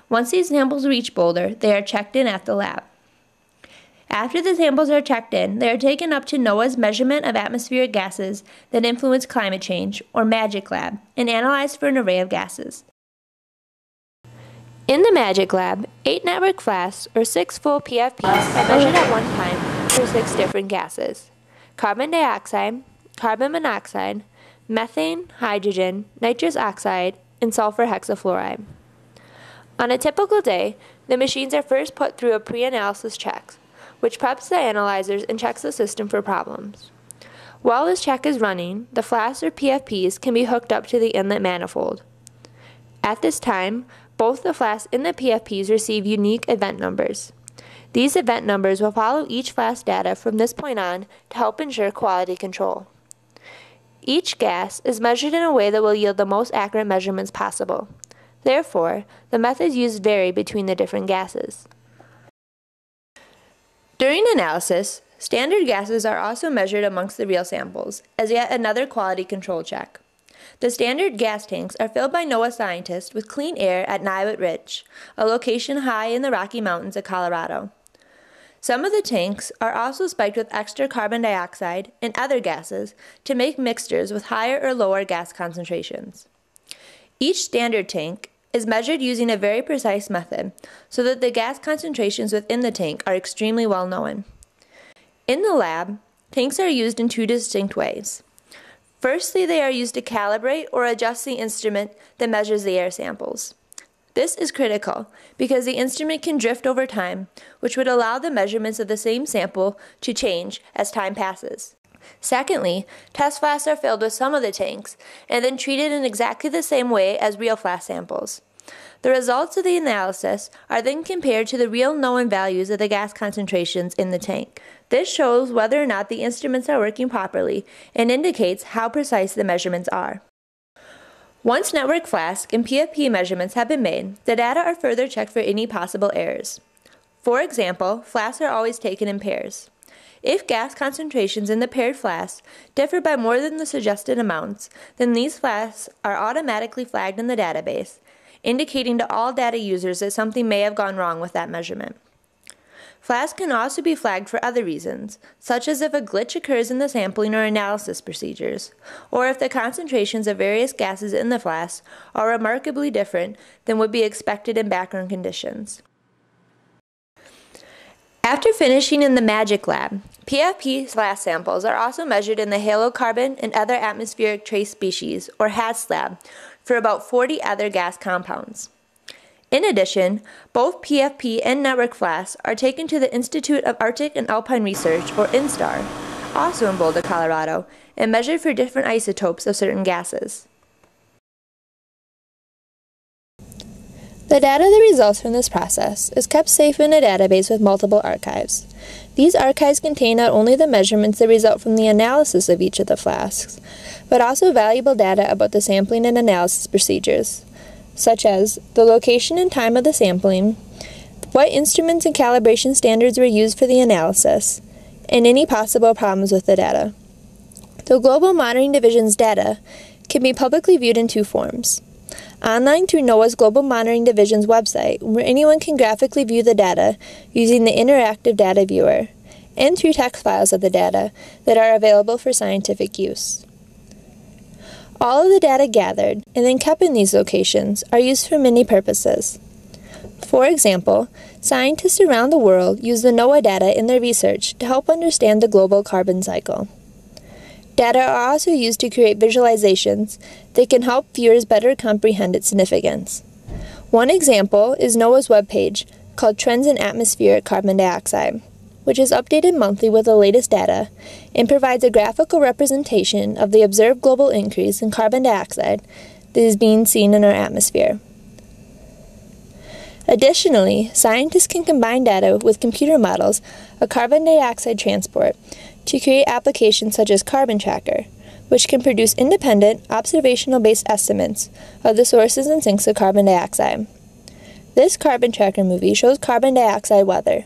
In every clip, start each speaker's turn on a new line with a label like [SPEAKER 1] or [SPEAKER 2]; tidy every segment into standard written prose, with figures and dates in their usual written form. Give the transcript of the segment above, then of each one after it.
[SPEAKER 1] Once these samples reach Boulder, they are checked in at the lab. After the samples are checked in, they are taken up to NOAA's Measurement of Atmospheric Gases that Influence Climate Change, or MAGIC lab, and analyzed for an array of gases. In the MAGIC lab, 8 network flasks, or 6 full PFPs, are measured at one time for 6 different gases: carbon dioxide, carbon monoxide, methane, hydrogen, nitrous oxide, and sulfur hexafluoride. On a typical day, the machines are first put through a pre-analysis check, which preps the analyzers and checks the system for problems. While this check is running, the flasks or PFPs can be hooked up to the inlet manifold. At this time, both the flasks and the PFPs receive unique event numbers. These event numbers will follow each flask data from this point on to help ensure quality control. Each gas is measured in a way that will yield the most accurate measurements possible. Therefore, the methods used vary between the different gases. During analysis, standard gases are also measured amongst the real samples as yet another quality control check. The standard gas tanks are filled by NOAA scientists with clean air at Niwot Ridge, a location high in the Rocky Mountains of Colorado. Some of the tanks are also spiked with extra carbon dioxide and other gases to make mixtures with higher or lower gas concentrations. Each standard tank is measured using a very precise method so that the gas concentrations within the tank are extremely well known. In the lab, tanks are used in 2 distinct ways. Firstly, they are used to calibrate or adjust the instrument that measures the air samples. This is critical because the instrument can drift over time, which would allow the measurements of the same sample to change as time passes. Secondly, test flasks are filled with some of the tanks and then treated in exactly the same way as real flask samples. The results of the analysis are then compared to the real known values of the gas concentrations in the tank. This shows whether or not the instruments are working properly and indicates how precise the measurements are. Once network flask and PFP measurements have been made, the data are further checked for any possible errors. For example, flasks are always taken in pairs. If gas concentrations in the paired flasks differ by more than the suggested amounts, then these flasks are automatically flagged in the database, indicating to all data users that something may have gone wrong with that measurement. Flasks can also be flagged for other reasons, such as if a glitch occurs in the sampling or analysis procedures, or if the concentrations of various gases in the flask are remarkably different than would be expected in background conditions. After finishing in the MAGIC lab, PFP flask samples are also measured in the halocarbon and other atmospheric trace species, or HATS lab, for about 40 other gas compounds. In addition, both PFP and network flasks are taken to the Institute of Arctic and Alpine Research, or INSTAR, also in Boulder, Colorado, and measured for different isotopes of certain gases. The data that results from this process is kept safe in a database with multiple archives. These archives contain not only the measurements that result from the analysis of each of the flasks, but also valuable data about the sampling and analysis procedures, such as the location and time of the sampling, what instruments and calibration standards were used for the analysis, and any possible problems with the data. The Global Monitoring Division's data can be publicly viewed in 2 forms: online through NOAA's Global Monitoring Division's website, where anyone can graphically view the data using the interactive data viewer, and through text files of the data that are available for scientific use. All of the data gathered and then kept in these locations are used for many purposes. For example, scientists around the world use the NOAA data in their research to help understand the global carbon cycle. Data are also used to create visualizations that can help viewers better comprehend its significance. One example is NOAA's webpage called Trends in Atmospheric Carbon Dioxide, which is updated monthly with the latest data and provides a graphical representation of the observed global increase in carbon dioxide that is being seen in our atmosphere. Additionally, scientists can combine data with computer models of carbon dioxide transport to create applications such as Carbon Tracker, which can produce independent, observational-based estimates of the sources and sinks of carbon dioxide. This Carbon Tracker movie shows carbon dioxide weather.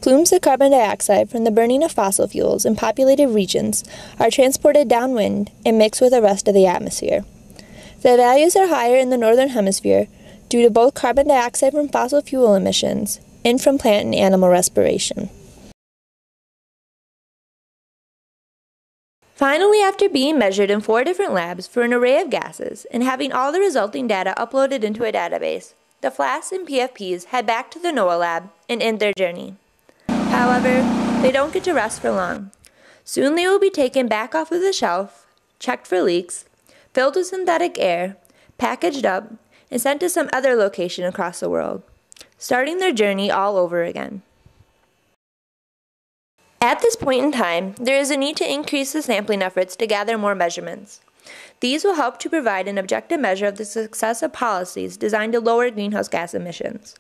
[SPEAKER 1] Plumes of carbon dioxide from the burning of fossil fuels in populated regions are transported downwind and mixed with the rest of the atmosphere. The values are higher in the northern hemisphere due to both carbon dioxide from fossil fuel emissions and from plant and animal respiration. Finally, after being measured in 4 different labs for an array of gases and having all the resulting data uploaded into a database, the flasks and PFPs head back to the NOAA lab and end their journey. However, they don't get to rest for long. Soon they will be taken back off of the shelf, checked for leaks, filled with synthetic air, packaged up, and sent to some other location across the world, starting their journey all over again. At this point in time, there is a need to increase the sampling efforts to gather more measurements. These will help to provide an objective measure of the success of policies designed to lower greenhouse gas emissions.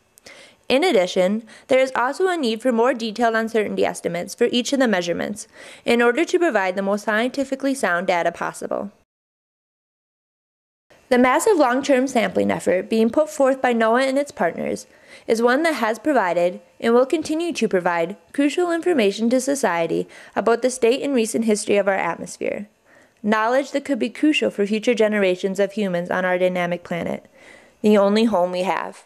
[SPEAKER 1] In addition, there is also a need for more detailed uncertainty estimates for each of the measurements in order to provide the most scientifically sound data possible. The massive long-term sampling effort being put forth by NOAA and its partners is one that has provided, and will continue to provide, crucial information to society about the state and recent history of our atmosphere. Knowledge that could be crucial for future generations of humans on our dynamic planet, the only home we have.